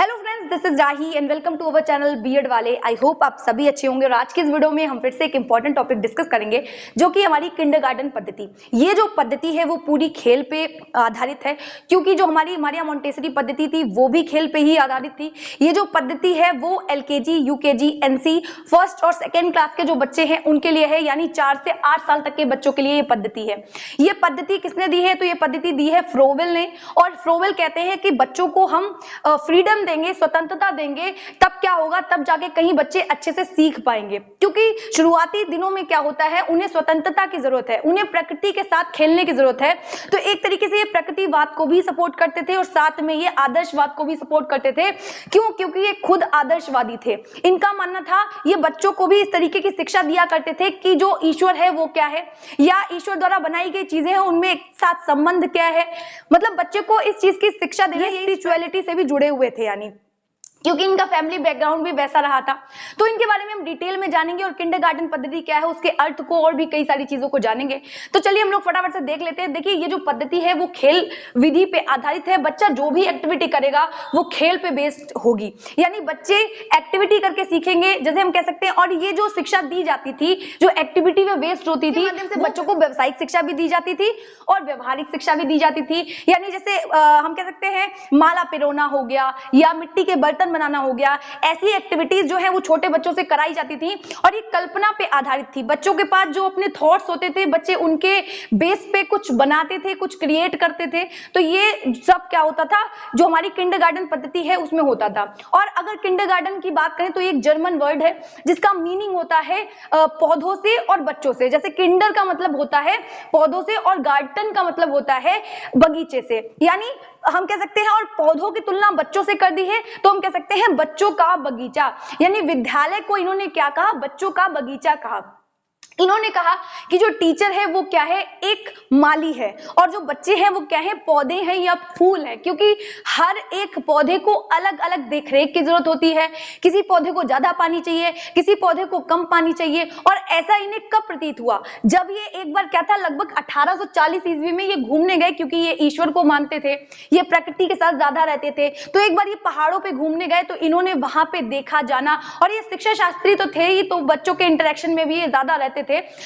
Hello friends, this is Rahi and welcome to our channel B Ed वाले। I hope आप सभी अच्छे होंगे। और आज की इस वीडियो में हम फिर से एक इंपॉर्टेंट टॉपिक डिस्कस करेंगे, जो कि हमारी किंडरगार्टन पद्धति। ये जो पद्धति है वो पूरी खेल पे आधारित है, क्योंकि जो हमारी मारिया मोंटेसरी पद्धति थी वो भी खेल पे ही आधारित थी। ये जो पद्धति है वो एलकेजी, यूकेजी, एनसी फर्स्ट और सेकेंड क्लास के जो बच्चे हैं उनके लिए है, यानी 4 से 8 साल तक के बच्चों के लिए ये पद्धति है। ये पद्धति किसने दी है? तो ये पद्धति दी है फ्रोवेल ने। और फ्रोवेल कहते हैं कि बच्चों को हम फ्रीडम देंगे, स्वतंत्रता देंगे, तब क्या होगा, तब जाके कहीं बच्चे अच्छे से सीख पाएंगे। क्योंकि शुरुआती दिनों में क्या होता है, उन्हें स्वतंत्रता की जरूरत है, उन्हें प्रकृति के साथ खेलने की जरूरत है। तो एक तरीके से ये प्रकृतिवाद को भी सपोर्ट करते थे और साथ में ये आदर्शवाद को भी सपोर्ट करते थे। क्यों? क्योंकि ये खुद आदर्शवादी थे। इनका मानना था ये बच्चों को भी इस तरीके की शिक्षा दिया करते थे कि जो ईश्वर है वो क्या है, या ईश्वर द्वारा बनाई गई चीजें हैं उनमें एक साथ संबंध क्या है। मतलब बच्चे को इस चीज की शिक्षा देना, स्पिरिचुअलिटी से भी जुड़े हुए थे, यानी क्योंकि इनका फैमिली बैकग्राउंड भी वैसा रहा था। तो इनके बारे में हम डिटेल में जानेंगे और किंडरगार्टन पद्धति क्या है, उसके अर्थ को और भी कई सारी चीजों को जानेंगे। तो चलिए हम लोग फटाफट से देख लेते हैं। देखिए, ये जो पद्धति है वो खेल विधि पे आधारित है। बच्चा जो भी एक्टिविटी करेगा वो खेल पे बेस्ड होगी, यानी बच्चे एक्टिविटी करके सीखेंगे, जैसे हम कह सकते हैं। और ये जो शिक्षा दी जाती थी, जो एक्टिविटी पे बेस्ड होती थी, माध्यम से बच्चों को व्यावसायिक शिक्षा भी दी जाती थी और व्यवहारिक शिक्षा भी दी जाती थी। यानी जैसे हम कह सकते हैं माला पिरोना हो गया या मिट्टी के बर्तन बनाना हो गया, ऐसी एक्टिविटीज जो है वो छोटे बच्चों से कराई जाती थी। और ये कल्पना पे आधारित थी। बच्चों के पास जो अपने थॉट्स होते थे, बच्चे उनके बेस पे कुछ बनाते थे, कुछ क्रिएट करते थे। तो ये सब क्या होता था, जो हमारी किंडरगार्टन पद्धति है उसमें होता था। और अगर किंडरगार्टन की बात करें तो एक जर्मन वर्ड है जिसका मीनिंग होता है पौधों से और बच्चों से। जैसे किंडर का मतलब होता है पौधों से और गार्टन का मतलब होता है बगीचे से। यानी हम कह सकते हैं, और पौधों की तुलना बच्चों से कर दी है तो हम कह सकते हैं बच्चों का बगीचा। यानी विद्यालय को इन्होंने क्या कहा? बच्चों का बगीचा कहा। इन्होंने कहा कि जो टीचर है वो क्या है? एक माली है, और जो बच्चे हैं वो क्या है? पौधे हैं या फूल है। क्योंकि हर एक पौधे को अलग अलग देखरेख की जरूरत होती है। किसी पौधे को ज्यादा पानी चाहिए, किसी पौधे को कम पानी चाहिए। और ऐसा इन्हें कब प्रतीत हुआ? जब ये एक बार क्या था, लगभग 1840 ईस्वी में ये घूमने गए, क्योंकि ये ईश्वर को मानते थे, ये प्रकृति के साथ ज्यादा रहते थे। तो एक बार ये पहाड़ों पे घूमने गए तो इन्होंने वहां पे देखा जाना, और ये शिक्षा शास्त्री तो थे ही, तो बच्चों के इंटरेक्शन में भी ये ज्यादा रहते थे।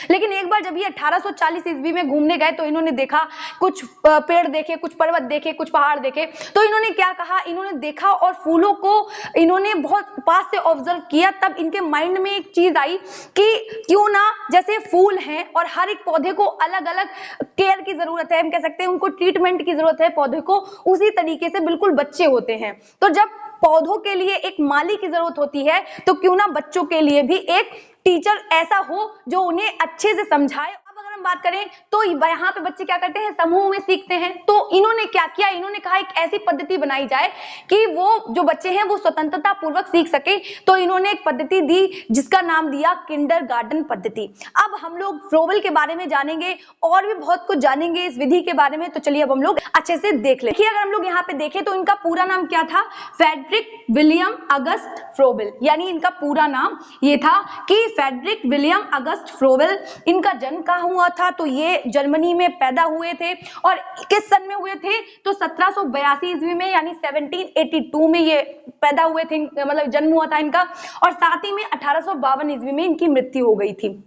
लेकिन एक बार जब ये 1840 ईस्वी में घूमने गए तो इन्होंने देखा, कुछ पेड़ देखे, कुछ पर्वत देखे, कुछ पहाड़ देखे। तो इन्होंने क्या कहा? इन्होंने देखा और फूलों को इन्होंने बहुत पास से ऑब्जर्व किया। तब इनके माइंड में एक चीज आई कि क्यों ना, जैसे फूल हैं और हर एक पौधे को अलग अलग केयर की जरूरत है, हम कह सकते हैं उनको ट्रीटमेंट की जरूरत है पौधे को, उसी तरीके से बिल्कुल बच्चे होते हैं। तो जब पौधों के लिए एक माली की जरूरत होती है, तो क्यों ना बच्चों के लिए भी एक टीचर ऐसा हो जो उन्हें अच्छे से समझाए। अब अगर हम बात करें तो यहाँ पे बच्चे क्या करते हैं? समूह में सीखते हैं। तो इन्होंने क्या किया? इन्होंने कहा एक ऐसी पद्धति बनाई जाए कि वो जो बच्चे हैं वो स्वतंत्रता पूर्वक सीख सके। तो इन्होंने एक पद्धति दी जिसका नाम दिया किंडरगार्टन पद्धति। अब हम लोग फ्रोवेल के बारे में जानेंगे और भी बहुत कुछ जानेंगे इस विधि के बारे में। तो चलिए अब हम लोग अच्छे से देख ले। अगर हम लोग यहाँ पे देखें तो इनका पूरा नाम क्या था? फ्रेडरिक विलियम अगस्त फ्रोवेल। यानी इनका पूरा नाम ये था कि फ्रेडरिक विलियम अगस्त फ्रोवेल। इनका जन्म कहाँ हुआ था? तो ये जर्मनी में पैदा हुए थे। और किस सन में हुए थे? तो 1782 ईस्वी में, यानी 1782 में ये पैदा हुए थे, मतलब जन्म हुआ था इनका। और साथ ही में 1852 ईस्वी में इनकी मृत्यु हो गई थी।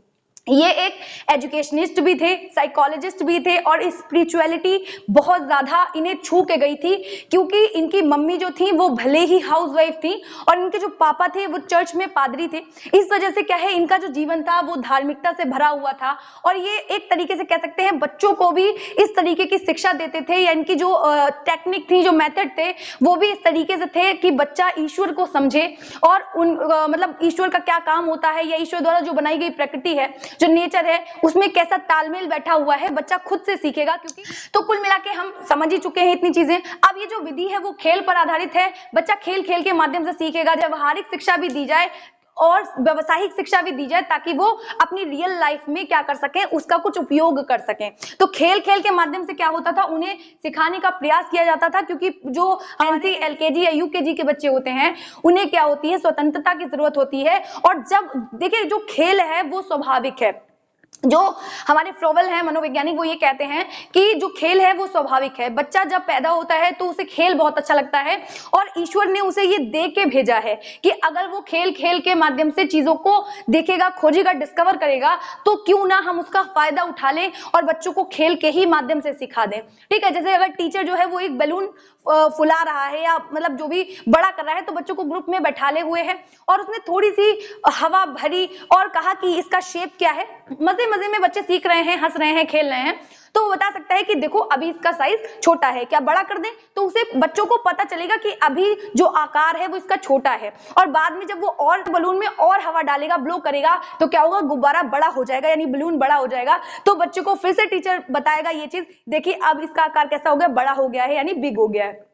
ये एक एजुकेशनिस्ट भी थे, साइकोलॉजिस्ट भी थे, और स्पिरिचुअलिटी बहुत ज्यादा इन्हें छू के गई थी। क्योंकि इनकी मम्मी जो थी वो भले ही हाउसवाइफ थी और इनके जो पापा थे वो चर्च में पादरी थे। इस वजह से क्या है, इनका जो जीवन था वो धार्मिकता से भरा हुआ था। और ये एक तरीके से कह सकते हैं बच्चों को भी इस तरीके की शिक्षा देते थे, या इनकी जो टेक्निक थी, जो मेथड थे, वो भी इस तरीके से थे कि बच्चा ईश्वर को समझे और मतलब ईश्वर का क्या काम होता है, या ईश्वर द्वारा जो बनाई गई प्रकृति है, जो नेचर है, उसमें कैसा तालमेल बैठा हुआ है, बच्चा खुद से सीखेगा। क्योंकि तो कुल मिला के हम समझ ही चुके हैं इतनी चीजें। अब ये जो विधि है वो खेल पर आधारित है। बच्चा खेल खेल के माध्यम से सीखेगा। व्यवहारिक शिक्षा भी दी जाए और व्यवसायिक शिक्षा भी दी जाए, ताकि वो अपनी रियल लाइफ में क्या कर सकें, उसका कुछ उपयोग कर सकें। तो खेल खेल के माध्यम से क्या होता था, उन्हें सिखाने का प्रयास किया जाता था। क्योंकि जो एनसी, एलकेजी या यूकेजी के बच्चे होते हैं उन्हें क्या होती है? स्वतंत्रता की जरूरत होती है। और जब देखिए जो खेल है वो स्वाभाविक है, जो हमारे फ्रोवेल हैं मनोवैज्ञानिक, वो ये कहते हैं कि जो खेल है वो स्वाभाविक है। बच्चा जब पैदा होता है तो उसे खेल बहुत अच्छा लगता है और ईश्वर ने उसे ये दे के भेजा है कि अगर वो खेल खेल के माध्यम से चीजों को देखेगा, खोजेगा, डिस्कवर करेगा, तो क्यों ना हम उसका फायदा उठा लें और बच्चों को खेल के ही माध्यम से सिखा दें। ठीक है, जैसे अगर टीचर जो है वो एक बैलून फुला रहा है या मतलब जो भी बड़ा कर रहा है, तो बच्चों को ग्रुप में बैठाले हुए है और उसने थोड़ी सी हवा भरी और कहा कि इसका शेप क्या है। मजे मजे में बच्चे सीख रहे हैं, हंस रहे हैं, खेल रहे हैं, तो वो बता सकता है कि देखो अभी इसका साइज छोटा है, क्या बड़ा कर दें? तो उसे बच्चों को पता चलेगा कि अभी जो आकार है वो इसका छोटा है, और बाद में जब वो और बलून में और हवा डालेगा, ब्लो करेगा, तो क्या होगा, गुब्बारा बड़ा हो जाएगा, यानी बलून बड़ा हो जाएगा। तो बच्चों को फिर से टीचर बताएगा ये चीज, देखिए अब इसका आकार कैसा हो गया, बड़ा हो गया है, यानी बिग हो गया है।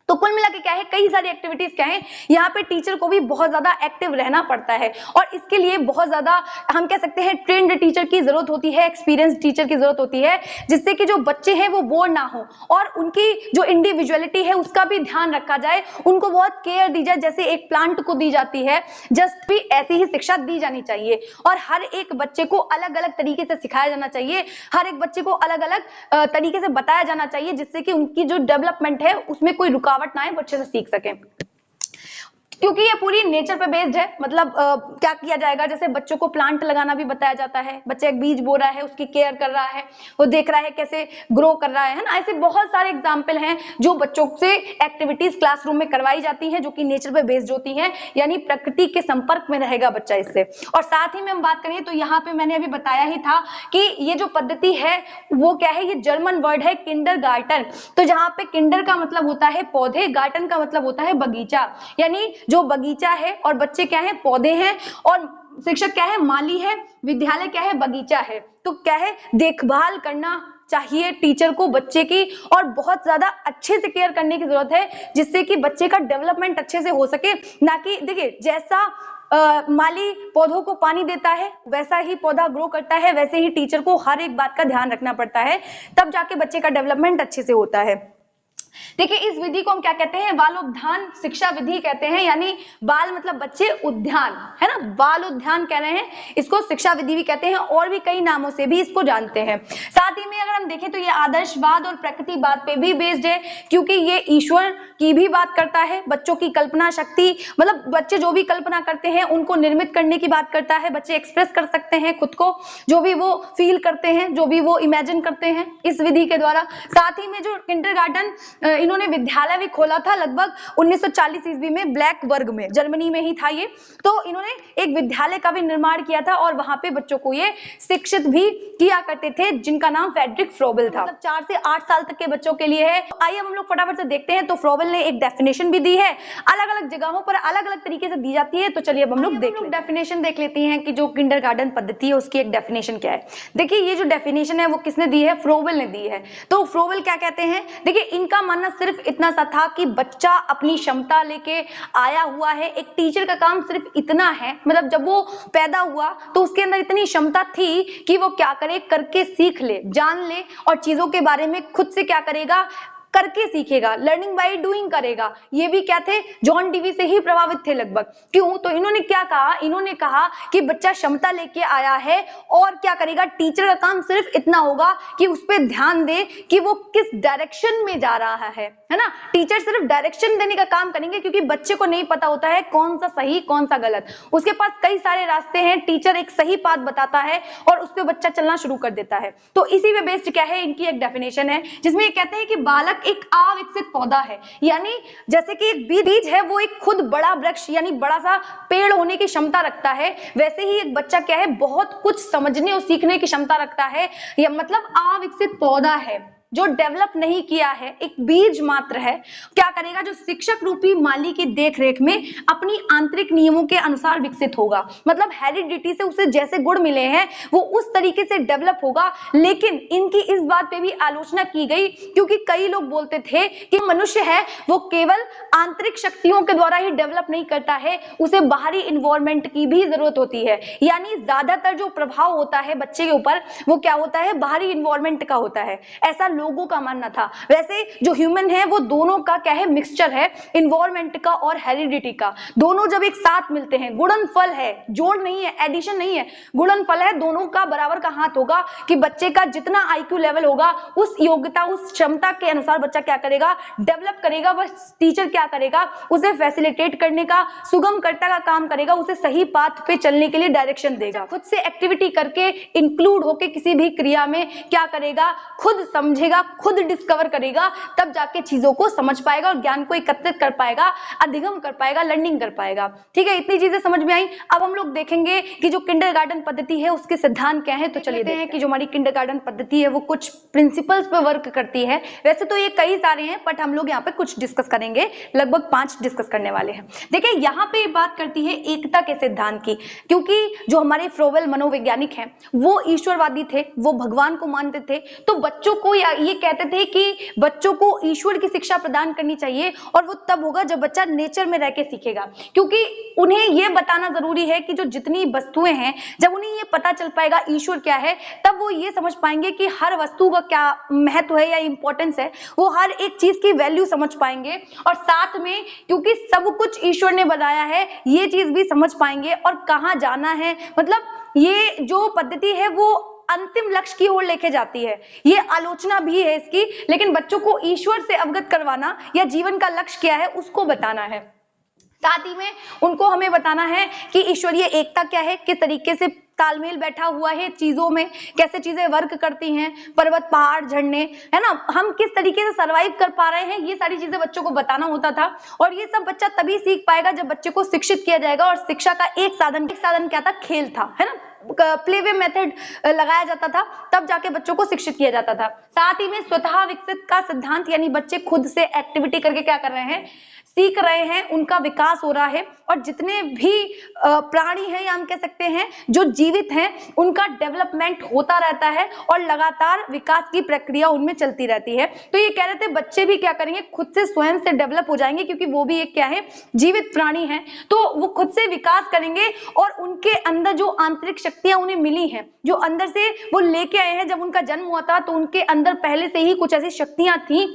तो कुल मिला के क्या है, कई सारी एक्टिविटीज क्या है, यहाँ पे टीचर को भी बहुत ज्यादा एक्टिव रहना पड़ता है और इसके लिए बहुत ज्यादा हम कह सकते हैं ट्रेंड टीचर की जरूरत होती है, एक्सपीरियंस टीचर की जरूरत होती है, जिससे कि जो बच्चे हैं वो बोर ना हो और उनकी जो इंडिविजुअलिटी है उसका भी ध्यान रखा जाए, उनको बहुत केयर दी जाए, जैसे एक प्लांट को दी जाती है, जस्ट भी ऐसी ही शिक्षा दी जानी चाहिए। और हर एक बच्चे को अलग अलग तरीके से सिखाया जाना चाहिए, हर एक बच्चे को अलग अलग तरीके से बताया जाना चाहिए, जिससे कि उनकी जो डेवलपमेंट है उसमें कोई रुकावट ना आए, बच्चे से सीख सकें। क्योंकि ये पूरी नेचर पे बेस्ड है, मतलब क्या किया जाएगा, जैसे बच्चों को प्लांट लगाना भी बताया जाता है, बच्चा एक बीज बो रहा है, उसकी केयर कर रहा है, वो देख रहा है कैसे ग्रो कर रहा है ना। ऐसे बहुत सारे एग्जाम्पल हैं जो बच्चों से एक्टिविटीज क्लासरूम में करवाई जाती हैं, जो कि नेचर पे बेस्ड होती हैं, यानी प्रकृति के संपर्क में रहेगा बच्चा इससे। और साथ ही में हम बात करें तो यहाँ पे मैंने अभी बताया ही था कि ये जो पद्धति है वो क्या है, ये जर्मन वर्ड है किंडरगार्टन। तो जहाँ पे किंडर का मतलब होता है पौधे, गार्टन का मतलब होता है बगीचा, यानी जो बगीचा है और बच्चे क्या है, पौधे हैं, और शिक्षक क्या है, माली है, विद्यालय क्या है, बगीचा है। तो क्या है, देखभाल करना चाहिए टीचर को बच्चे की, और बहुत ज्यादा अच्छे से केयर करने की जरूरत है, जिससे कि बच्चे का डेवलपमेंट अच्छे से हो सके। ना कि देखिए जैसा माली पौधों को पानी देता है वैसा ही पौधा ग्रो करता है, वैसे ही टीचर को हर एक बात का ध्यान रखना पड़ता है, तब जाके बच्चे का डेवलपमेंट अच्छे से होता है। देखिए इस विधि को हम क्या कहते हैं, बालोद्यान शिक्षा विधि कहते हैं, यानी बाल मतलब बच्चे, उद्यान है ना, बाल उद्यान कह रहे हैं इसको, शिक्षा विधि भी कहते हैं, और भी कई नामों से भी इसको जानते हैं। साथ ही में अगर हम देखें तो ये आदर्शवाद और प्रकृतिवाद पे भी बेस्ड है, क्योंकि ये ईश्वर की भी बात करता है, बच्चों की कल्पना शक्ति, मतलब बच्चे जो भी कल्पना करते हैं उनको निर्मित करने की बात करता है, बच्चे एक्सप्रेस कर सकते हैं खुद को, जो भी वो फील करते हैं, जो भी वो इमेजिन करते हैं इस विधि के द्वारा। साथ ही में जो किंडरगार्टन इन्होंने विद्यालय भी खोला था लगभग 1940 ईस्वी में, ब्लैकबर्ग में, जर्मनी में ही था ये। तो इन्होंने एक विद्यालय का भी निर्माण किया था और वहां पे बच्चों को ये शिक्षित भी किया करते थे, जिनका नाम फ्रेडरिक फ्रोबेल था। मतलब 4 से 8 साल तक के बच्चों के लिए है। आइए हम लोग फटाफट से देखते हैं। तो फ्रोबेल ने एक डेफिनेशन भी दी है, अलग अलग जगहों पर अलग अलग तरीके से दी जाती है, तो चलिए अब हम लोग डेफिनेशन देख लेते हैं कि जो किंडरगार्टन पद्धति है उसकी एक डेफिनेशन क्या है। देखिए ये जो डेफिनेशन है वो किसने दी है, फ्रोबेल ने दी है। तो फ्रोबेल क्या कहते हैं, देखिए इनका मानना सिर्फ इतना सा था कि बच्चा अपनी क्षमता लेके आया हुआ है, एक टीचर का काम सिर्फ इतना है, मतलब जब वो पैदा हुआ तो उसके अंदर इतनी क्षमता थी कि वो क्या करे, करके सीख ले, जान ले, और चीजों के बारे में खुद से क्या करेगा, करके सीखेगा, लर्निंग बाय डूइंग करेगा। ये भी क्या थे, जॉन डीवी से ही प्रभावित थे लगभग। क्यों, तो इन्होंने क्या कहा, इन्होंने कहा कि बच्चा क्षमता लेके आया है और क्या करेगा, टीचर का काम सिर्फ इतना होगा कि उस पर ध्यान दे कि वो किस डायरेक्शन में जा रहा है ना। टीचर सिर्फ डायरेक्शन देने का काम करेंगे, क्योंकि बच्चे को नहीं पता होता है कौन सा सही कौन सा गलत, उसके पास कई सारे रास्ते हैं, टीचर एक सही पाथ बताता है और उस पर बच्चा चलना शुरू कर देता है। तो इसी पे बेस्ड क्या है, इनकी एक डेफिनेशन है, जिसमें ये कहते हैं कि बालक एक अविकसित पौधा है, यानी जैसे कि एक बीज है वो एक खुद बड़ा वृक्ष यानी बड़ा सा पेड़ होने की क्षमता रखता है, वैसे ही एक बच्चा क्या है, बहुत कुछ समझने और सीखने की क्षमता रखता है, या मतलब अविकसित पौधा है जो डेवलप नहीं किया है, एक बीज मात्र है। क्या करेगा, जो शिक्षक रूपी माली की देखरेख में अपनी आंतरिक नियमों के अनुसार विकसित होगा, मतलब हेरिडिटी से उसे जैसे गुण मिले हैं वो उस तरीके से डेवलप होगा। लेकिन इनकी इस बात पे भी आलोचना की गई, क्योंकि कई लोग बोलते थे कि मनुष्य है वो केवल आंतरिक शक्तियों के द्वारा ही डेवलप नहीं करता है, उसे बाहरी इन्वायरमेंट की भी जरूरत होती है, यानी ज्यादातर जो प्रभाव होता है बच्चे के ऊपर वो क्या होता है, बाहरी इन्वायरमेंट का होता है। ऐसा लोगों का मानना था। वैसे जो ह्यूमन है वो दोनों का क्या है, मिक्सचर है, इन्वायरमेंट का और हेरिडिटी का। दोनों जब एक साथ मिलते हैं, गुणनफल है, जोड़ नहीं है, एडिशन नहीं है, गुणनफल है, दोनों का बराबर का हाथ होगा कि बच्चे का जितना आईक्यू लेवल होगा उस योग्यता, उस क्षमता के अनुसार बच्चा क्या करेगा, डेवलप करेगा। बस टीचर क्या करेगा, उसे फैसिलिटेट करने का, सुगमकर्ता का काम करेगा, उसे सही पाथ पे चलने के लिए डायरेक्शन देगा। खुद से एक्टिविटी करके, इंक्लूड होके किसी भी क्रिया में क्या करेगा, खुद समझेगा, खुद डिस्कवर करेगा, तब जाके चीजों को समझ पाएगा और ज्ञान को एकत्रित कर पाएगा, अधिगम कर पाएगा, लर्निंग कर पाएगा। ठीक है, इतनी चीजें समझ में आई। अब हम लोग देखेंगे कि जो किंडरगार्टन पद्धति है उसके सिद्धांत क्या है। तो चलिए देखते हैं कि जो हमारी किंडरगार्टन पद्धति है वो कुछ प्रिंसिपल्स पे वर्क करती है। वैसे तो ये कई सारे हैं, बट हम लोग यहाँ पे कुछ डिस्कस करेंगे, लगभग 5 डिस्कस करने वाले हैं। देखिए यहाँ पे बात करती है एकता के सिद्धांत की, क्योंकि जो हमारे फ्रोवेल मनोवैज्ञानिक हैं वो ईश्वरवादी थे, वो भगवान को मानते थे। तो बच्चों को ये कहते थे कि बच्चों को ईश्वर की शिक्षा प्रदान करनी चाहिए, और वो तब होगा जब बच्चा नेचर में रह के सीखेगा। क्योंकि उन्हें ये बताना जरूरी है कि जो जितनी वस्तुएं हैं, जब उन्हें ये पता चल पाएगा ईश्वर क्या है, तब वो ये समझ पाएंगे कि हर वस्तु का क्या महत्व है या इंपॉर्टेंस है, वो हर एक चीज की वैल्यू समझ पाएंगे। और साथ में क्योंकि सब कुछ ईश्वर ने बनाया है, ये चीज भी समझ पाएंगे और कहाँ जाना है। मतलब ये जो पद्धति है वो अंतिम लक्ष्य की ओर लेके जाती है। ये आलोचना भी है इसकी, लेकिन बच्चों को ईश्वर से अवगत करवाना या जीवन का लक्ष्य क्या है उसको बताना है। साथ ही में उनको हमें बताना है कि ईश्वरीय एकता क्या है, किस तरीके से तालमेल बैठा हुआ है चीजों में, कैसे चीजें वर्क करती हैं, पर्वत, पहाड़, झरने, है ना, हम किस तरीके से सरवाइव कर पा रहे हैं, ये सारी चीजें बच्चों को बताना होता था। और ये सब बच्चा तभी सीख पाएगा जब बच्चे को शिक्षित किया जाएगा। और शिक्षा का एक साधन क्या था, खेल था, है ना, प्लेवे मेथड लगाया जाता था, तब जाके बच्चों को शिक्षित किया जाता था। साथ ही में स्वतः विकसित का सिद्धांत, यानी बच्चे खुद से एक्टिविटी करके क्या कर रहे हैं, सीख रहे हैं, उनका विकास हो रहा है। और जितने भी प्राणी हैं या हम कह सकते हैं जो जीवित हैं, उनका डेवलपमेंट होता रहता है और लगातार विकास की प्रक्रिया उनमें चलती रहती है। तो ये कह रहे थे बच्चे भी क्या करेंगे, खुद से स्वयं से डेवलप हो जाएंगे, क्योंकि वो भी एक क्या है, जीवित प्राणी है। तो वो खुद से विकास करेंगे और उनके अंदर जो आंतरिक शक्तियां उन्हें मिली हैं, जो अंदर से वो लेके आए हैं, जब उनका जन्म हुआ था तो उनके अंदर पहले से ही कुछ ऐसी शक्तियां थी,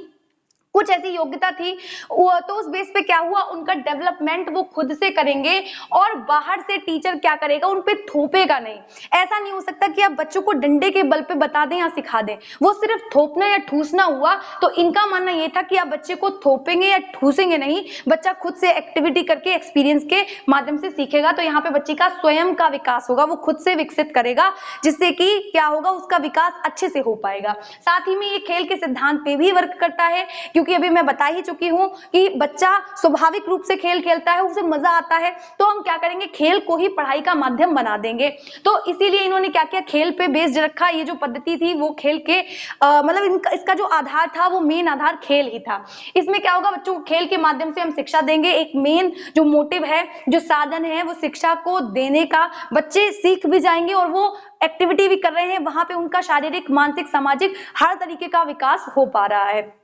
कुछ ऐसी योग्यता थी, तो उस बेस पे क्या हुआ, उनका डेवलपमेंट वो खुद से करेंगे। और बाहर से टीचर क्या करेगा, उन पे थोपेगा नहीं। ऐसा नहीं हो सकता कि आप बच्चों को डंडे के बल पे बता दें या सिखा दें, वो सिर्फ थोपना या ठूसना हुआ। तो इनका मानना ये था कि आप बच्चे को थोपेंगे या ठूसेंगे नहीं, बच्चा खुद से एक्टिविटी करके, एक्सपीरियंस के माध्यम से सीखेगा। तो यहाँ पे बच्चे का स्वयं का विकास होगा, वो खुद से विकसित करेगा, जिससे कि क्या होगा, उसका विकास अच्छे से हो पाएगा। साथ ही में ये खेल के सिद्धांत पे भी वर्क करता है, क्योंकि अभी मैं बता ही चुकी हूं कि बच्चा स्वाभाविक रूप से खेल खेलता है, उसे मजा आता है, तो हम क्या करेंगे, खेल को ही पढ़ाई का माध्यम बना देंगे। तो इसीलिए इन्होंने क्या किया, खेल पे बेस्ड रखा। ये जो पद्धति थी वो खेल के मतलब इसका जो आधार था वो मेन आधार खेल ही था। इसमें क्या होगा, बच्चों को खेल के माध्यम से हम शिक्षा देंगे। एक मेन जो मोटिव है, जो साधन है, वो शिक्षा को देने का। बच्चे सीख भी जाएंगे और वो एक्टिविटी भी कर रहे हैं, वहां पे उनका शारीरिक, मानसिक, सामाजिक हर तरीके का विकास हो पा रहा है।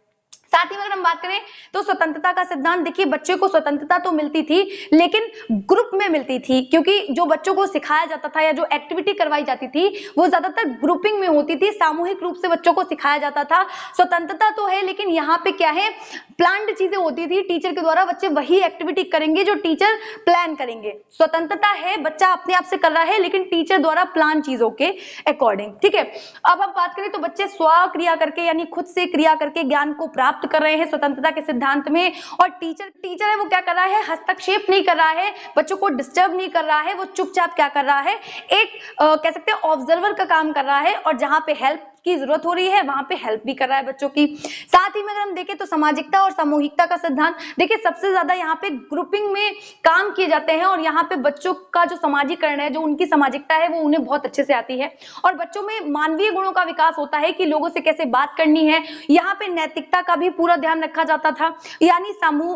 साथ ही में अगर हम बात करें तो स्वतंत्रता का सिद्धांत, देखिए बच्चे को स्वतंत्रता तो मिलती थी, लेकिन ग्रुप में मिलती थी, क्योंकि जो बच्चों को सिखाया जाता था या जो एक्टिविटी करवाई जाती थी वो ज्यादातर ग्रुपिंग में होती थी, सामूहिक रूप से बच्चों को सिखाया जाता था। स्वतंत्रता तो है, लेकिन यहाँ पे क्या है, प्लान्ड चीजें होती थी टीचर के द्वारा, बच्चे वही एक्टिविटी करेंगे जो टीचर प्लान करेंगे। स्वतंत्रता है, बच्चा अपने आप से कर रहा है, लेकिन टीचर द्वारा प्लान चीजों के अकॉर्डिंग। ठीक है, अब हम बात करें तो बच्चे स्वक्रिया करके, यानी खुद से क्रिया करके ज्ञान को प्राप्त कर रहे हैं स्वतंत्रता के सिद्धांत में। और टीचर है वो क्या कर रहा है, हस्तक्षेप नहीं कर रहा है, बच्चों को डिस्टर्ब नहीं कर रहा है, वो चुपचाप क्या कर रहा है, एक कह सकते हैं ऑब्जर्वर का काम कर रहा है। और जहां पे हेल्प की जरूरत हो रही है वहां पे हेल्प भी कर रहा है बच्चों की। साथ ही में अगर हम देखें तो सामाजिकता और सामूहिकता का सिद्धांत, देखिए सबसे ज्यादा यहाँ पे ग्रुपिंग में काम किए जाते हैं, और यहाँ पे बच्चों का जो समाजीकरण है, जो उनकी सामाजिकता है, वो उन्हें बहुत अच्छे से आती है। और बच्चों में मानवीय गुणों का विकास होता है कि लोगों से कैसे बात करनी है। यहाँ पे नैतिकता का भी पूरा ध्यान रखा जाता था, यानी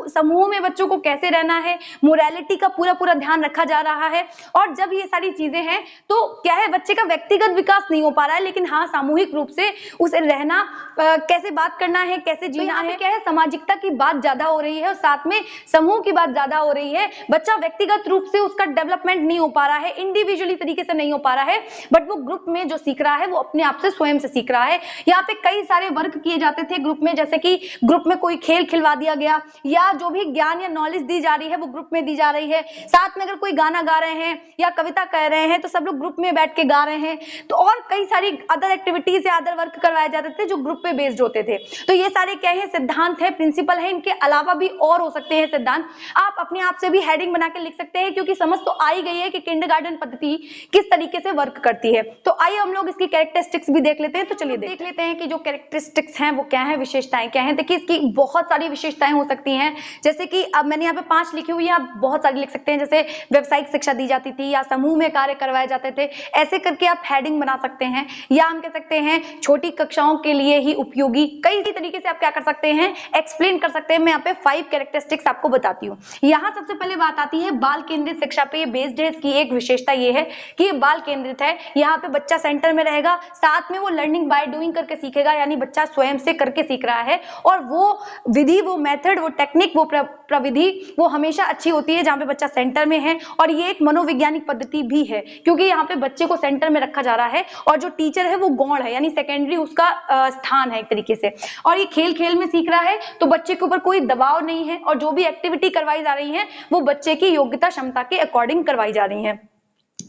समूह में बच्चों को कैसे रहना है, मोरालिटी का पूरा ध्यान रखा जा रहा है। और जब ये सारी चीजें हैं तो क्या है, बच्चे का व्यक्तिगत विकास नहीं हो पा रहा है, लेकिन हाँ सामूहिक रूप से उसे रहना, कैसे बात करना है, कैसे जीना है। क्या है, सामाजिकता की बात ज्यादा हो रही है और साथ में समूह की बात ज्यादा हो रही है। बच्चा व्यक्तिगत रूप से उसका डेवलपमेंट नहीं हो पा रहा है, इंडिविजुअली तरीके से नहीं हो पा रहा है, बट वो ग्रुप में जो सीख रहा है वो अपने आप से स्वयं से सीख रहा है। यहाँ पे कई सारे वर्क किए जाते थे ग्रुप में, जैसे कि ग्रुप में कोई खेल खिलवा दिया गया या जो भी ज्ञान या नॉलेज दी जा रही है वो ग्रुप में दी जा रही है। साथ में अगर कोई गाना गा रहे हैं या कविता कह रहे हैं तो सब लोग ग्रुप में बैठ के गा रहे हैं। तो और कई सारी अदर एक्टिविटीज या अदर वर्क करवाए जाते थे जो ग्रुप पे बेस्ड होते थे। तो ये सारे क्या है, सिद्धांत है, प्रिंसिपल है। इनके अलावा भी और हो सकते हैं सिद्धांत, आप अपने आप से भी हेडिंग बना के लिख सकते हैं, क्योंकि समझ तो आ ही गई है कि किंडरगार्टन पद्धति किस तरीके से वर्क करती है। तो आइए हम लोग इसकी कैरेक्टरिस्टिक्स भी देख लेते हैं। तो चलिए देख लेते हैं कि जो कैरेक्टरिस्टिक्स हैं वो क्या है, विशेषताएं क्या है। देखिए इसकी बहुत सारी विशेषताएं हो सकती हैं, जैसे कि अब मैंने यहाँ पे 5 लिखी हुई है, आप बहुत सारी लिख सकते हैं। जैसे व्यावसायिक शिक्षा दी जाती थी या समूह में कार्य करवाए जाते थे, ऐसे करके आप हेडिंग बना सकते हैं। या हम कह सकते हैं छोटी कक्षाओं के लिए ही उपयोगी, कई तरीके से आप क्या कर सकते हैं, एक्सप्लेन कर सकते हैं। मैं यहाँ पे 5 कैरेक्टरिस्टिक्स आपको बताती हूँ। यहाँ सबसे पहले बात आती है बाल केंद्रित शिक्षा पे बेस्ड है। इसकी एक विशेषता ये है कि ये बाल केंद्रित है। यहाँ पे बच्चा सेंटर में रहेगा, साथ में वो लर्निंग बाय डूइंग करके सीखेगा, यानी बच्चा स्वयं से करके सीख रहा है। और वो विधि, वो मेथड, वो टेक्निक, वो प्रविधि वो हमेशा अच्छी होती है जहाँ पे बच्चा सेंटर में है। और ये एक मनोवैज्ञानिक पद्धति भी है, क्योंकि यहाँ पे बच्चे को सेंटर में रखा जा रहा है और जो टीचर है वो गौण है, यानी सेकेंडरी उसका स्थान है एक तरीके से। और ये खेल खेल में सीख रहा है, तो बच्चे के ऊपर कोई दबाव नहीं है और जो भी एक्टिविटी करवाई जा रही है वो बच्चे की योग्यता क्षमता के अकॉर्डिंग करवाई जा रही है।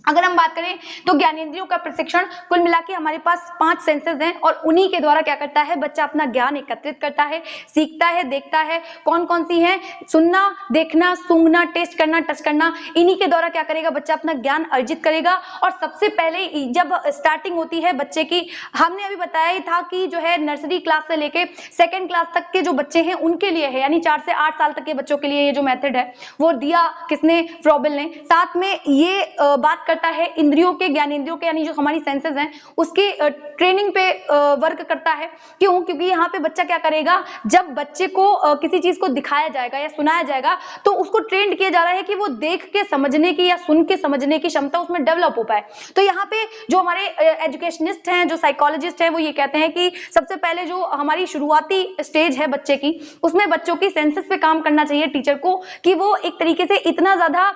अगर हम बात करें तो ज्ञानेंद्रियों का प्रशिक्षण, कुल मिला के हमारे पास 5 सेंसेस हैं और उन्हीं के द्वारा क्या करता है, बच्चा अपना ज्ञान एकत्रित करता है, सीखता है, देखता है। कौन कौन सी है, सुनना, देखना, सूंघना, टेस्ट करना, टच करना, इन्हीं के द्वारा क्या करेगा, बच्चा अपना ज्ञान अर्जित करेगा। और सबसे पहले जब स्टार्टिंग होती है बच्चे की, हमने अभी बताया ही था कि जो है नर्सरी क्लास से लेके 2nd क्लास तक के जो बच्चे हैं उनके लिए है, यानी 4 से 8 साल तक के बच्चों के लिए ये जो मेथड है वो दिया किसने, फ्रॉबेल ने। साथ में ये बात करता है इंद्रियों के, ज्ञानेंद्रियों के, यानी जो हमारी सेंसेस हैं उसके ट्रेनिंग पे वर्क करता है। क्यों, क्योंकि यहाँ पे बच्चा क्या करेगा, जब बच्चे को किसी चीज को दिखाया जाएगा या सुनाया जाएगा तो उसको ट्रेंड किया जा रहा है कि वो देख के समझने की या सुन के समझने की क्षमता उसमें डेवलप हो पाए। तो यहाँ पे जो हमारे एजुकेशनिस्ट हैं, जो साइकोलॉजिस्ट हैं, वो ये कहते हैं कि सबसे पहले जो हमारी शुरुआती स्टेज है बच्चे की, उसमें बच्चों की सेंसेस पे काम करना चाहिए टीचर को, कि वो एक तरीके से इतना ज्यादा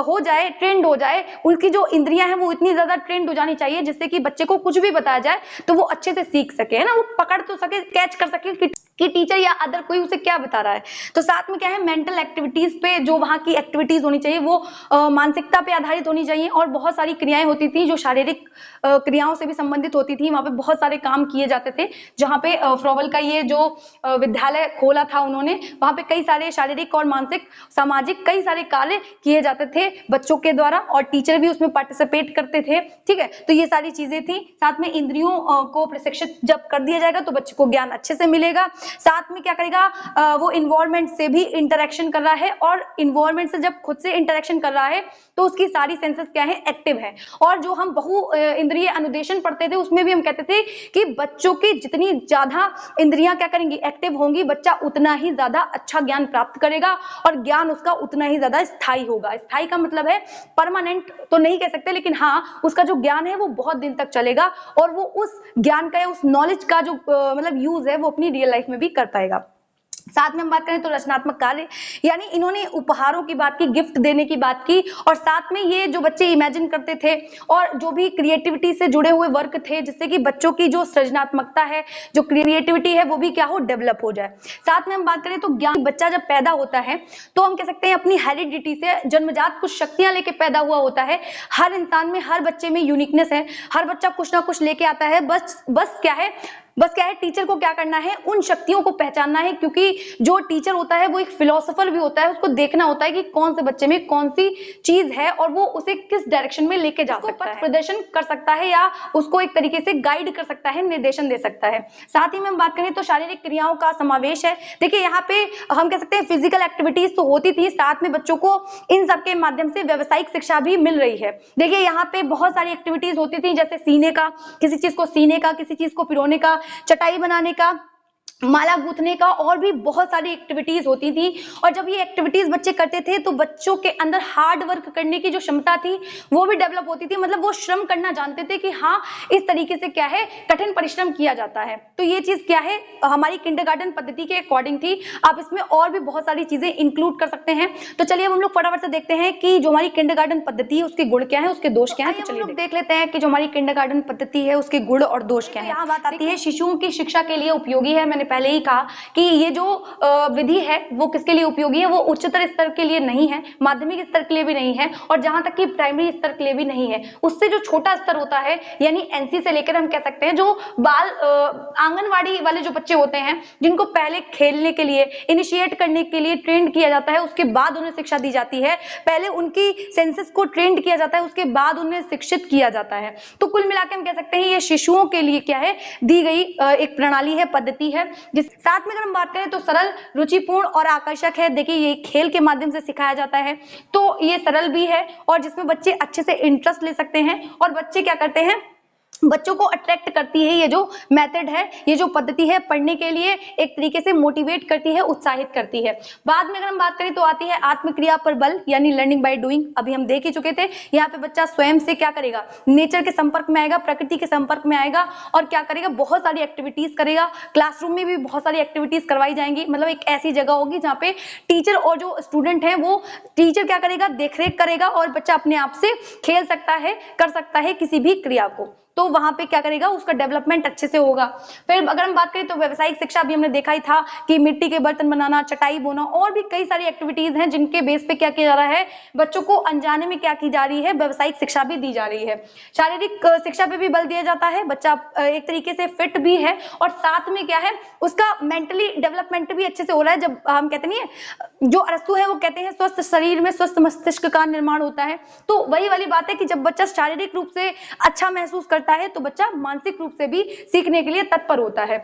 हो जाए, ट्रेंड हो जाए, उनकी जो इंद्रियां हैं वो इतनी ज्यादा ट्रेंड हो जानी चाहिए जिससे कि बच्चे को कुछ भी बताया जाए तो वो अच्छे से सीख सके, है ना, वो पकड़ तो सके, कैच कर सके कि टीचर या अदर कोई उसे क्या बता रहा है। तो साथ में क्या है, मेंटल एक्टिविटीज पे, जो वहाँ की एक्टिविटीज होनी चाहिए वो मानसिकता पे आधारित होनी चाहिए। और बहुत सारी क्रियाएं होती थी जो शारीरिक क्रियाओं से भी संबंधित होती थी। वहाँ पे बहुत सारे काम किए जाते थे। जहाँ पे फ्रॉबेल का ये जो विद्यालय खोला था उन्होंने, वहाँ पे कई सारे शारीरिक और मानसिक, सामाजिक कई सारे कार्य किए जाते थे बच्चों के द्वारा और टीचर भी उसमें पार्टिसिपेट करते थे। ठीक है, तो ये सारी चीजें थी। साथ में इंद्रियों को प्रशिक्षित जब कर दिया जाएगा तो बच्चे को ज्ञान अच्छे से मिलेगा। साथ में क्या करेगा, वो इन्वायरमेंट से भी इंटरेक्शन कर रहा है और इन्वायरमेंट से जब खुद से इंटरेक्शन कर रहा है तो उसकी सारी सेंसेस क्या है, एक्टिव है। और जो हम बहु इंद्रिय अनुदेशन पढ़ते थे उसमें भी हम कहते थे कि बच्चों की जितनी ज्यादा इंद्रियां क्या करेंगी, एक्टिव होंगी, बच्चा उतना ही ज्यादा अच्छा ज्ञान प्राप्त करेगा और ज्ञान उसका उतना ही ज्यादा स्थायी होगा। स्थायी का मतलब है परमानेंट तो नहीं कह सकते, लेकिन हाँ उसका जो ज्ञान है वो बहुत दिन तक चलेगा और वो उस ज्ञान का या उस नॉलेज का जो मतलब यूज है वो अपनी रियल लाइफ में भी कर पाएगा। साथ में हम बात करें तो रचनात्मक कार्य, यानी इन्होंने उपहारों की बात की, गिफ्ट देने की बात की और साथ में ये जो बच्चे इमेजिन करते थे और जो भी क्रिएटिविटी से जुड़े हुए वर्क थे जिससे कि बच्चों की जो सृजनात्मकता है, जो क्रिएटिविटी है वो भी क्या हो, डेवलप हो जाए। साथ में हम बात करें तो ज्ञान, बच्चा जब पैदा होता है तो हम कह सकते हैं अपनी हेरिडिटी से जन्मजात कुछ शक्तियां लेके पैदा हुआ होता है। हर इंसान में, हर बच्चे में यूनिकनेस है, हर बच्चा कुछ ना कुछ लेके आता है। बस क्या है, टीचर को क्या करना है, उन शक्तियों को पहचानना है, क्योंकि जो टीचर होता है वो एक फिलोसोफर भी होता है। उसको देखना होता है कि कौन से बच्चे में कौन सी चीज है और वो उसे किस डायरेक्शन में लेके जा सकता है, प्रदर्शन कर सकता है या उसको एक तरीके से गाइड कर सकता है, निर्देशन दे सकता है। साथ ही में हम बात करें तो शारीरिक क्रियाओं का समावेश है। देखिए यहाँ पे हम कह सकते हैं फिजिकल एक्टिविटीज तो होती थी, साथ में बच्चों को इन सब के माध्यम से व्यावसायिक शिक्षा भी मिल रही है। देखिए यहाँ पे बहुत सारी एक्टिविटीज होती थी, जैसे सीने का, किसी चीज को सीने का, किसी चीज को पिरोने का, चटाई बनाने का, माला गूंथने का और भी बहुत सारी एक्टिविटीज होती थी। और जब ये एक्टिविटीज बच्चे करते थे तो बच्चों के अंदर हार्ड वर्क करने की जो क्षमता थी वो भी डेवलप होती थी। मतलब वो श्रम करना जानते थे कि हाँ, इस तरीके से क्या है, कठिन परिश्रम किया जाता है। तो ये चीज क्या है, हमारी किंडरगार्टन पद्धति के अकॉर्डिंग थी। आप इसमें और भी बहुत सारी चीजें इंक्लूड कर सकते हैं। तो चलिए अब हम लोग फटाफट से देखते हैं कि जो हमारी किंडरगार्टन पद्धति है उसके गुण क्या है, उसके दोष क्या है। तो चलिए देख लेते हैं कि जो हमारी किंडरगार्टन पद्धति है उसके गुण और दोष क्या है। यहाँ बात आती है शिशुओं की शिक्षा के लिए उपयोगी है। मैंने पहले ही कहा कि ये जो विधि है वो किसके लिए उपयोगी है, वो उच्चतर स्तर के लिए नहीं है, माध्यमिक स्तर के लिए भी नहीं है, और जहां तक कि प्राइमरी स्तर के लिए भी नहीं है। उससे जो छोटा स्तर होता है, यानी एनसी से लेकर हम कह सकते हैं जो बाल आंगनवाड़ी वाले जो बच्चे होते हैं, जिनको पहले खेलने के लिए, इनिशिएट करने के लिए ट्रेंड किया जाता है, उसके बाद उन्हें शिक्षा दी जाती है। पहले उनकी सेंसेस को ट्रेंड किया जाता है, उसके बाद उन्हें शिक्षित किया जाता है। तो कुल मिलाकर हम कह सकते हैं ये शिशुओं के लिए क्या है, दी गई एक प्रणाली है, पद्धति है। जिस साथ में अगर हम बात करें तो सरल, रुचिपूर्ण और आकर्षक है। देखिए ये खेल के माध्यम से सिखाया जाता है, तो ये सरल भी है और जिसमें बच्चे अच्छे से इंटरेस्ट ले सकते हैं। और बच्चे क्या करते हैं, बच्चों को अट्रैक्ट करती है ये जो मेथड है, ये जो पद्धति है, पढ़ने के लिए एक तरीके से मोटिवेट करती है, उत्साहित करती है। बाद में अगर हम बात करें तो आती है आत्मक्रिया पर बल, यानी लर्निंग बाय डूइंग। अभी हम देख ही चुके थे, यहाँ पे बच्चा स्वयं से क्या करेगा, नेचर के संपर्क में आएगा, प्रकृति के संपर्क में आएगा और क्या करेगा, बहुत सारी एक्टिविटीज करेगा। क्लासरूम में भी बहुत सारी एक्टिविटीज करवाई जाएंगी। मतलब एक ऐसी जगह होगी जहाँ पे टीचर और जो स्टूडेंट है वो टीचर क्या करेगा, देखरेख करेगा और बच्चा अपने आप से खेल सकता है, कर सकता है किसी भी क्रिया को। तो वहां पे क्या करेगा, उसका डेवलपमेंट अच्छे से होगा। फिर अगर हम बात करें तो व्यावसायिक शिक्षा भी हमने देखा ही था कि मिट्टी के बर्तन बनाना, चटाई बोना और भी कई सारी एक्टिविटीज हैं जिनके बेस पे क्या किया जा रहा है, बच्चों को अनजाने में क्या की जा रही है, व्यावसायिक शिक्षा भी दी जा रही है। शारीरिक शिक्षा पे भी बल दिया जाता है, बच्चा एक तरीके से फिट भी है और साथ में क्या है, उसका मेंटली डेवलपमेंट भी अच्छे से हो रहा है। जब हम कहते नहीं है, जो अरस्तु है वो कहते हैं स्वस्थ शरीर में स्वस्थ मस्तिष्क का निर्माण होता है। तो वही वाली बात है कि जब बच्चा शारीरिक रूप से अच्छा महसूस करता है तो बच्चा मानसिक रूप से भी सीखने के लिए तत्पर होता है।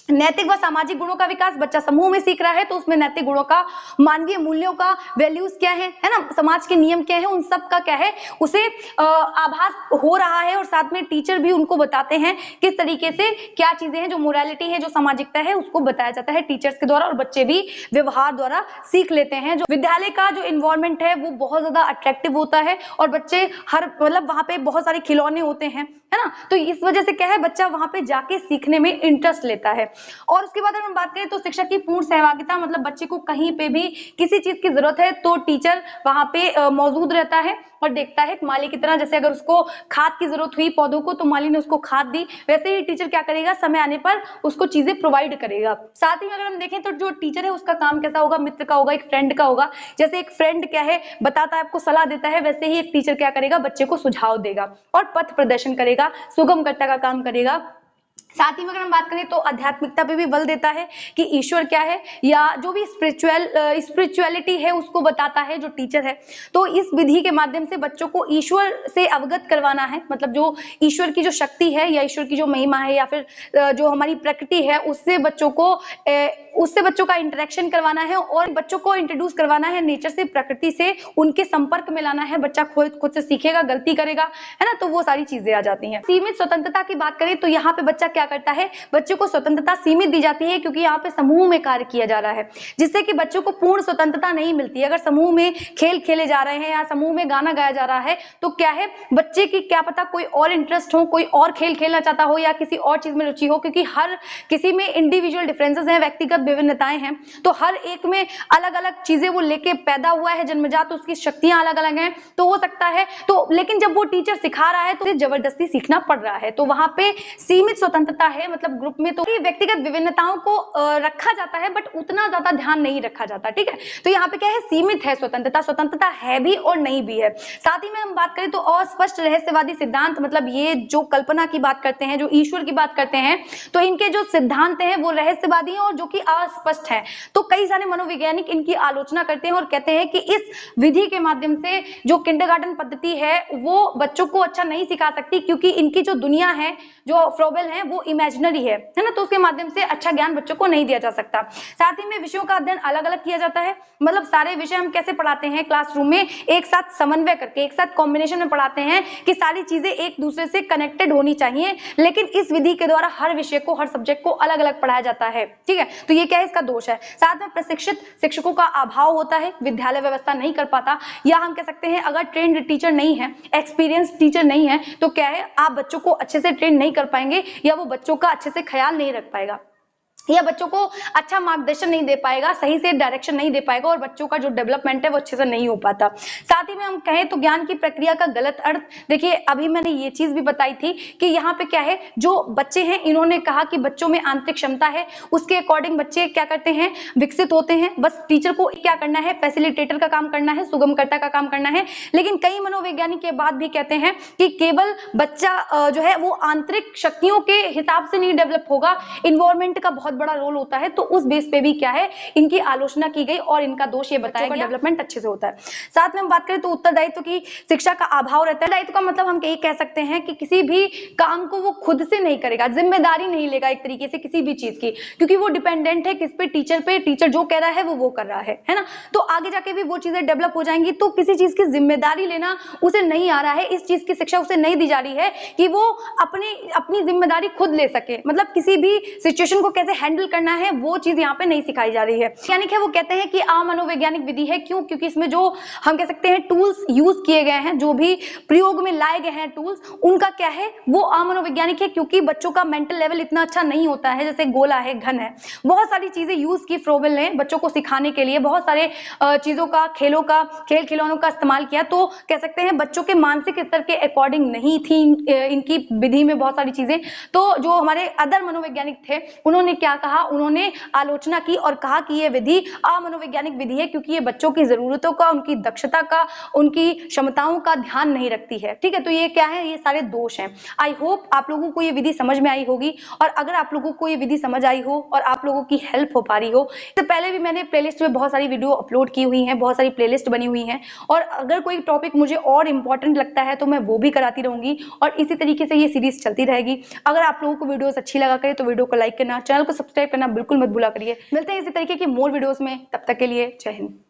नैतिक व सामाजिक गुणों का विकास, बच्चा समूह में सीख रहा है तो उसमें नैतिक गुणों का, मानवीय मूल्यों का, वैल्यूज क्या है ना, समाज के नियम क्या है, उन सब का क्या है, उसे आभास हो रहा है। और साथ में टीचर भी उनको बताते हैं किस तरीके से क्या चीजें हैं, जो मोरालिटी है, जो सामाजिकता है, उसको बताया जाता है टीचर्स के द्वारा और बच्चे भी व्यवहार द्वारा सीख लेते हैं। जो विद्यालय का जो इन्वायरमेंट है वो बहुत ज्यादा अट्रैक्टिव होता है और बच्चे हर मतलब वहां पे बहुत सारे खिलौने होते हैं, है ना, तो इस वजह से क्या है, बच्चा वहां पे जाके सीखने में इंटरेस्ट लेता है। और उसके बाद अगर हम बात करें तो शिक्षक की पूर्ण सहभागिता, मतलब बच्चे को कहीं पे भी किसी चीज की जरूरत है तो टीचर वहां पे मौजूद रहता है और देखता है माली की तरह। जैसे अगर उसको खाद की जरूरत हुई पौधों को तो माली ने उसको खाद दी, वैसे ही टीचर क्या करेगा, समय आने पर उसको चीजें प्रोवाइड करेगा। साथ ही अगर हम देखें तो जो टीचर है उसका काम कैसा होगा, मित्र का होगा, एक फ्रेंड का होगा। जैसे एक फ्रेंड क्या है, बताता है, आपको सलाह देता है, वैसे ही एक टीचर क्या करेगा, बच्चे को सुझाव देगा और पथ प्रदर्शन करेगा, सुगमकर्ता का काम करेगा। साथ ही में अगर हम बात करें तो आध्यात्मिकता पे भी बल देता है कि ईश्वर क्या है, या जो भी स्पिरिचुअलिटी है उसको बताता है जो टीचर है। तो इस विधि के माध्यम से बच्चों को ईश्वर से अवगत करवाना है, मतलब जो ईश्वर की जो शक्ति है या ईश्वर की जो महिमा है या फिर जो हमारी प्रकृति है उससे बच्चों का इंटरेक्शन करवाना है और बच्चों को इंट्रोड्यूस करवाना है नेचर से, प्रकृति से उनके संपर्क में लाना है। बच्चा खुद से सीखेगा, गलती करेगा, है ना, तो वो सारी चीजें आ जाती हैं। सीमित स्वतंत्रता की बात करें तो यहाँ पे बच्चा क्या करता है, बच्चों को स्वतंत्रता सीमित दी जाती है क्योंकि यहाँ पे समूह में कार्य किया जा रहा है, जिससे कि बच्चों को पूर्ण स्वतंत्रता नहीं मिलती है। अगर समूह में खेल खेले जा रहे हैं या समूह में गाना गाया जा रहा है तो क्या है, बच्चे की क्या पता कोई और इंटरेस्ट हो, कोई और खेल खेलना चाहता हो या किसी और चीज में रुचि हो, क्योंकि हर किसी में इंडिविजुअल डिफरेंसेस हैं, व्यक्तिगत विभिन्नताएं हैं। तो हर एक में अलग अलग चीजें वो लेके पैदा हुआ है जन्मजात, तो उसकी शक्तियां अलग अलग हैं। तो हो सकता है तो, लेकिन जब वो टीचर सिखा रहा है तो जबरदस्ती सीखना पड़ रहा है, तो वहां पे सीमित स्वतंत्रता है। मतलब ग्रुप में तो व्यक्तिगत विभिन्नताओं को रखा जाता है बट उतना ज्यादा ध्यान नहीं रखा जाता, ठीक है। तो यहाँ पे क्या है, सीमित है स्वतंत्रता, स्वतंत्रता है भी और नहीं भी है। साथ ही में हम बात करें तो अस्पष्ट रहस्यवादी सिद्धांत, मतलब ये जो कल्पना की बात करते हैं, जो ईश्वर की बात करते हैं, तो इनके जो सिद्धांत हैं वो रहस्यवादी हैं और जो कि अस्पष्ट है। तो कई सारे मनोवैज्ञानिक इनकी आलोचना करते हैं और कहते हैं कि इस विधि के माध्यम से जो किंडरगार्टन पद्धति है वो बच्चों को अच्छा नहीं सिखा सकती, क्योंकि इनकी जो दुनिया है, जो फ्रोबेल है, वो इमेजिनरी है ना, तो उसके माध्यम से अच्छा ज्ञान बच्चों को नहीं दिया जा सकता। साथ ही में विषयों का अध्ययन अलग अलग किया जाता है, मतलब सारे विषय हम कैसे पढ़ाते हैं क्लासरूम में, एक साथ समन्वय करके, एक साथ कॉम्बिनेशन में पढ़ाते हैं कि सारी चीजें एक दूसरे से कनेक्टेड होनी चाहिए, लेकिन इस विधि के द्वारा हर विषय को, हर सब्जेक्ट को अलग अलग पढ़ाया जाता है। ठीक है, तो ये क्या है, इसका दोष है। साथ में प्रशिक्षित शिक्षकों का अभाव होता है, विद्यालय व्यवस्था नहीं कर पाता, या हम कह सकते हैं अगर ट्रेंड टीचर नहीं है, एक्सपीरियंस टीचर नहीं है, तो क्या है, आप बच्चों को अच्छे से ट्रेन नहीं कर पाएंगे, या वो बच्चों का अच्छे से ख्याल नहीं रख पाएगा, या बच्चों को अच्छा मार्गदर्शन नहीं दे पाएगा, सही से डायरेक्शन नहीं दे पाएगा, और बच्चों का जो डेवलपमेंट है वो अच्छे से नहीं हो पाता। साथ ही में हम कहें तो ज्ञान की प्रक्रिया का गलत अर्थ, देखिए अभी मैंने ये चीज भी बताई थी कि यहाँ पे क्या है, जो बच्चे हैं इन्होंने कहा कि बच्चों में आंतरिक क्षमता है, उसके अकॉर्डिंग बच्चे क्या करते हैं, विकसित होते हैं। बस टीचर को क्या करना है, फैसिलिटेटर का काम करना है, सुगमकर्ता का काम करना है। लेकिन कई मनोवैज्ञानिक के बाद भी कहते हैं कि केवल बच्चा जो है वो आंतरिक शक्तियों के हिसाब से नहीं डेवलप होगा, इन्वायरमेंट का बहुत बड़ा रोल होता है। तो उस बेस पे भी क्या है, इनकी आलोचना की गई और इनका दोष ये बताया गया, डेवलपमेंट अच्छे से होता है। साथ में हम बात करें तो उत्तरदायित्व की शिक्षा का अभाव रहता है। दायित्व का मतलब हम यही कह सकते हैं कि किसी भी काम को वो खुद से नहीं करेगा, जिम्मेदारी नहीं लेगा एक तरीके से किसी भी चीज की, क्योंकि वो डिपेंडेंट है किस पे, टीचर पे। टीचर जो कह रहा है वो कर रहा है ना। तो आगे जाके भी वो चीजें डेवलप हो जाएंगी। तो किसी चीज की जिम्मेदारी लेना उसे नहीं आ रहा है, इस चीज की शिक्षा उसे नहीं दी जा रही है कि वो अपनी जिम्मेदारी खुद ले सके, मतलब किसी भी सिचुएशन को कैसे हैंडल करना है वो चीज यहाँ पे नहीं सिखाई जा रही है। वैज्ञानिक है वो कहते हैं कि अमनोवैज्ञानिक विधि है। क्यों? क्योंकि इसमें जो हम कह सकते हैं टूल्स यूज किए गए हैं, जो भी प्रयोग में लाए गए हैं टूल्स, उनका क्या है, वो अमनोवैज्ञानिक है, क्योंकि बच्चों का मेंटल लेवल इतना अच्छा नहीं होता है, जैसे गोला है, घन है, बहुत सारी चीजें यूज की फ्रोबेल ने बच्चों को सिखाने के लिए, बहुत सारे चीजों का, खेल खिलौनों का इस्तेमाल किया। तो कह सकते हैं बच्चों के मानसिक स्तर के अकॉर्डिंग नहीं थी इनकी विधि में बहुत सारी चीजें। तो जो हमारे अदर मनोवैज्ञानिक थे उन्होंने क्या कहा, उन्होंने आलोचना की और कहा कि यह विधि अमनोवैज्ञानिक विधि है, क्योंकि ये बच्चों की जरूरतों का, उनकी दक्षता का, उनकी क्षमताओं का ध्यान नहीं रखती है। ठीक है, तो ये क्या है, ये सारे दोष हैं। आई होप आप लोगों को ये विधि समझ में आई होगी, और अगर आप लोगों को ये विधि समझ आई हो और आप लोगों की हेल्प हो पा रही हो, तो पहले भी मैंने प्लेलिस्ट में बहुत सारी वीडियो अपलोड की हुई हैं, बहुत सारी प्लेलिस्ट बनी हुई हैं, और अगर कोई टॉपिक मुझे और इंपॉर्टेंट लगता है तो मैं वो भी कराती रहूंगी, और इसी तरीके से ये सीरीज चलती रहेगी। अगर आप लोगों को वीडियोस अच्छी लगा करे तो वीडियो को लाइक करना, चैनल को सब्सक्राइब करना बिल्कुल मत भूला करिए। मिलते हैं इसी तरीके की मोर वीडियोस में, तब तक के लिए जय हिंद।